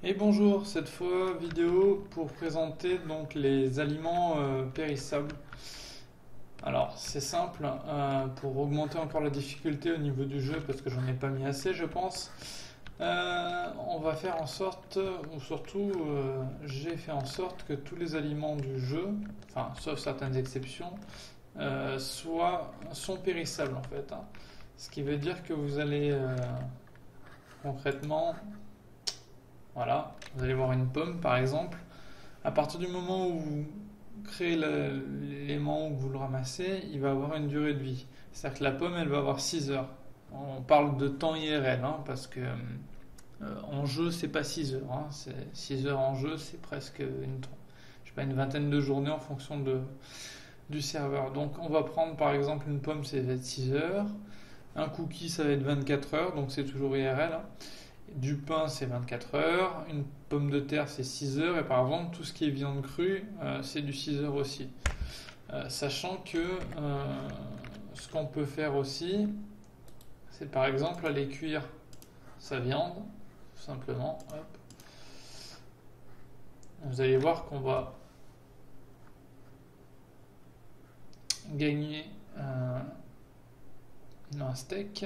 Et bonjour, cette fois vidéo pour présenter donc les aliments périssables. Alors c'est simple, pour augmenter encore la difficulté au niveau du jeu parce que j'en ai pas mis assez je pense. On va faire en sorte, ou surtout j'ai fait en sorte que tous les aliments du jeu, enfin sauf certaines exceptions, sont périssables en fait, hein. Ce qui veut dire que vous allez concrètement, voilà, vous allez voir une pomme par exemple. À partir du moment où vous créez l'élément, où vous le ramassez, il va avoir une durée de vie. C'est-à-dire que la pomme, elle va avoir 6 heures. On parle de temps IRL, hein, parce que en jeu, c'est pas 6 heures, hein. 6 heures en jeu, c'est presque je sais pas, une vingtaine de journées en fonction du serveur. Donc on va prendre par exemple une pomme, ça va être 6 heures. Un cookie, ça va être 24 heures, donc c'est toujours IRL, hein. Du pain, c'est 24 heures. Une pomme de terre, c'est 6 heures. Et par exemple, tout ce qui est viande crue, c'est du 6 heures aussi. Sachant que ce qu'on peut faire aussi, c'est par exemple aller cuire sa viande, tout simplement. Hop. Vous allez voir qu'on va gagner un steak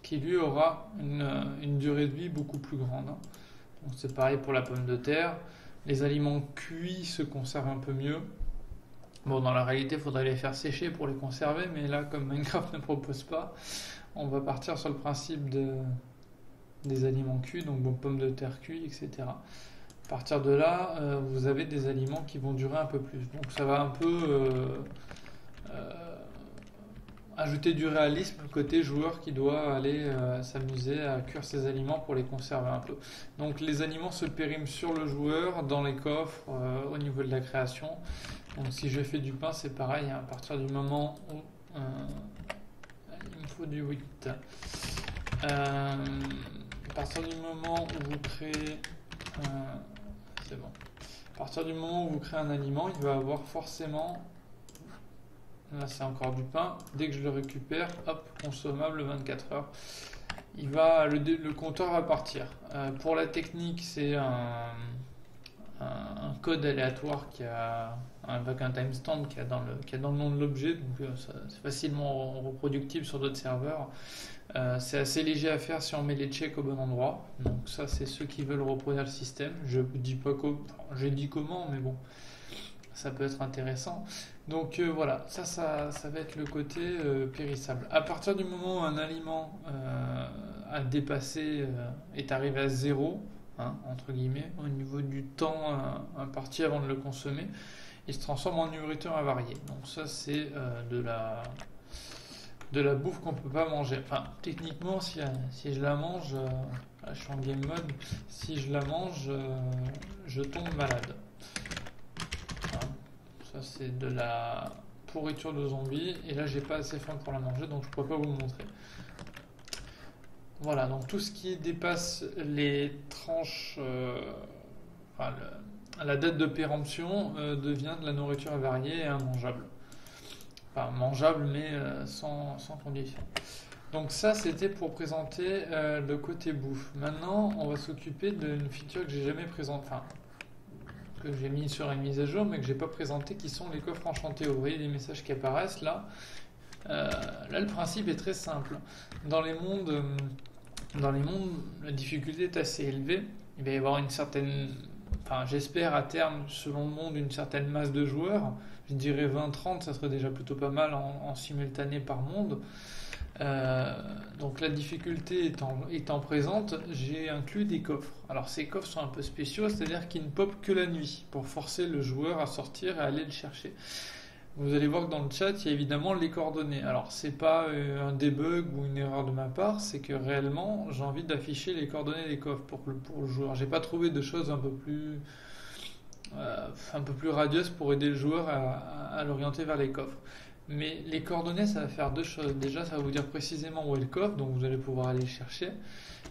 qui lui aura une durée de vie beaucoup plus grande, hein. Donc c'est pareil pour la pomme de terre. Les aliments cuits se conservent un peu mieux. Bon, dans la réalité, il faudrait les faire sécher pour les conserver, mais là, comme Minecraft ne propose pas, on va partir sur le principe des aliments cuits, donc bon, pommes de terre cuits, etc. À partir de là, vous avez des aliments qui vont durer un peu plus. Donc ça va un peu ajouter du réalisme côté joueur qui doit aller s'amuser à cuire ses aliments pour les conserver un peu. Donc les aliments se périment sur le joueur, dans les coffres, au niveau de la création. Donc si je fais du pain, c'est pareil, hein, à partir du moment où il me faut du wheat. À partir du moment où vous créez c'est bon. À partir du moment où vous créez un aliment, il va avoir forcément, là c'est encore du pain, dès que je le récupère, hop, consommable 24 heures. Le compteur va partir. Pour la technique, c'est un code aléatoire avec un timestamp qui est dans le nom de l'objet, donc c'est facilement reproductible sur d'autres serveurs. C'est assez léger à faire si on met les checks au bon endroit. Donc ça, c'est ceux qui veulent reproduire le système. Je vous dis pas comment, j'ai dit comment, mais bon, ça peut être intéressant. Donc voilà, ça va être le côté périssable. À partir du moment où un aliment a dépassé, est arrivé à zéro, hein, entre guillemets, au niveau du temps imparti avant de le consommer, il se transforme en nourriture avariée. Donc ça, c'est de la bouffe qu'on peut pas manger. Enfin, techniquement, si je la mange, là, je suis en game mode, si je la mange, je tombe malade. Hein. Ça, c'est de la pourriture de zombies. Et là, j'ai pas assez faim pour la manger, donc je pourrais pas vous le montrer. Voilà, donc tout ce qui dépasse les tranches, enfin, la date de péremption devient de la nourriture avariée et immangeable. Enfin, mangeable, mais sans condition. Donc ça, c'était pour présenter le côté bouffe. Maintenant, on va s'occuper d'une feature que j'ai jamais présentée, enfin, que j'ai mis sur une mise à jour, mais que j'ai pas présenté, qui sont les coffres enchantés. Vous voyez les messages qui apparaissent là. Là, le principe est très simple. Dans les mondes, la difficulté est assez élevée. Il va y avoir une certaine, enfin, j'espère à terme, selon le monde, une certaine masse de joueurs. Je dirais 20-30, ça serait déjà plutôt pas mal en simultané par monde. Donc la difficulté étant présente, j'ai inclus des coffres. Alors ces coffres sont un peu spéciaux, c'est-à-dire qu'ils ne popent que la nuit, pour forcer le joueur à sortir et à aller le chercher. Vous allez voir que dans le chat, il y a évidemment les coordonnées. Alors, c'est pas un debug ou une erreur de ma part, c'est que réellement, j'ai envie d'afficher les coordonnées des coffres pour le joueur. J'ai pas trouvé de choses un peu plus radieuses pour aider le joueur à l'orienter vers les coffres. Mais les coordonnées, ça va faire deux choses. Déjà, ça va vous dire précisément où est le coffre, donc vous allez pouvoir aller le chercher.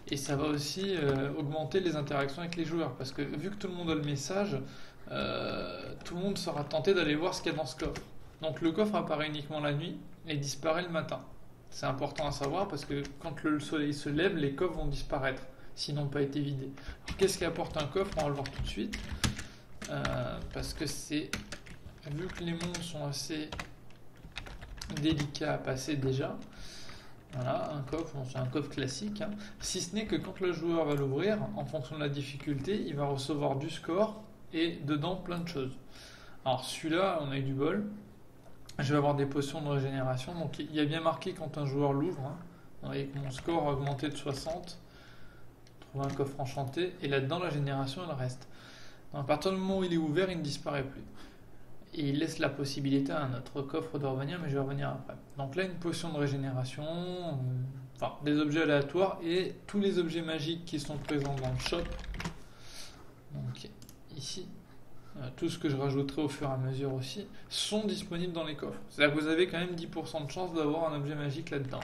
Et ça va aussi augmenter les interactions avec les joueurs. Parce que vu que tout le monde a le message, tout le monde sera tenté d'aller voir ce qu'il y a dans ce coffre. Donc le coffre apparaît uniquement la nuit et disparaît le matin. C'est important à savoir parce que quand le soleil se lève, les coffres vont disparaître. s'ils n'ont pas été vidés. Alors, qu'est-ce qu'apporte un coffre? On va le voir tout de suite. Parce que vu que les mondes sont assez délicats à passer déjà, voilà, un coffre, c'est un coffre classique, hein. Si ce n'est que quand le joueur va l'ouvrir, en fonction de la difficulté, il va recevoir du score et dedans plein de choses. Alors celui-là, on a eu du bol. Je vais avoir des potions de régénération. Donc il y a bien marqué quand un joueur l'ouvre, hein. Vous voyez que mon score a augmenté de 60. Trouve un coffre enchanté. Et là-dedans, la génération, elle reste. Donc, à partir du moment où il est ouvert, il ne disparaît plus. Et il laisse la possibilité à un autre coffre de revenir, mais je vais revenir après. Donc là, une potion de régénération, enfin des objets aléatoires et tous les objets magiques qui sont présents dans le shop. Donc ici, tout ce que je rajouterai au fur et à mesure aussi, sont disponibles dans les coffres. C'est-à-dire que vous avez quand même 10% de chance d'avoir un objet magique là-dedans.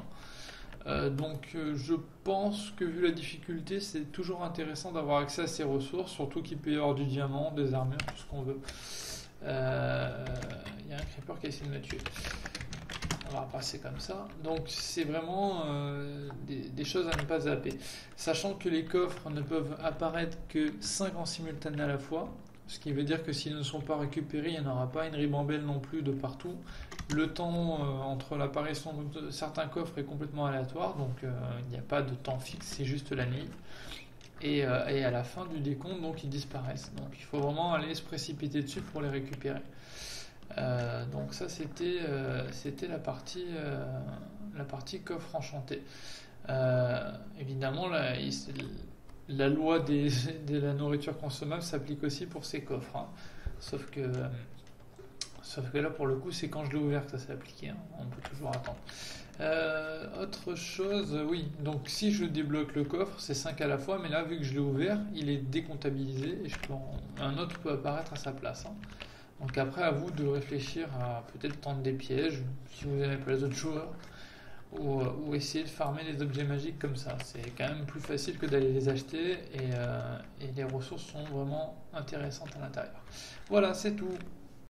Donc je pense que vu la difficulté, c'est toujours intéressant d'avoir accès à ces ressources, surtout qu'il peut y avoir du diamant, des armures, tout ce qu'on veut. Il y a un creeper qui a essayé de me tuer. On va passer comme ça. Donc c'est vraiment des choses à ne pas zapper. Sachant que les coffres ne peuvent apparaître que 5 en simultané à la fois. Ce qui veut dire que s'ils ne sont pas récupérés, il n'y en aura pas une ribambelle non plus de partout. Le temps entre l'apparition de certains coffres est complètement aléatoire. Donc il n'y a pas de temps fixe, c'est juste la nuit. Et à la fin du décompte, donc ils disparaissent. Donc il faut vraiment aller se précipiter dessus pour les récupérer. Donc ça c'était la partie coffre enchanté. Évidemment la loi de la nourriture consommable s'applique aussi pour ces coffres, hein. Sauf que là pour le coup c'est quand je l'ai ouvert que ça s'est appliqué, hein. On peut toujours attendre. Autre chose, oui, donc si je débloque le coffre, c'est 5 à la fois, mais là, vu que je l'ai ouvert, il est décomptabilisé et un autre peut apparaître à sa place, hein. Donc après, à vous de réfléchir à peut-être tendre des pièges, si vous n'aimez pas les autres joueurs, ou essayer de farmer les objets magiques comme ça. C'est quand même plus facile que d'aller les acheter et les ressources sont vraiment intéressantes à l'intérieur. Voilà, c'est tout.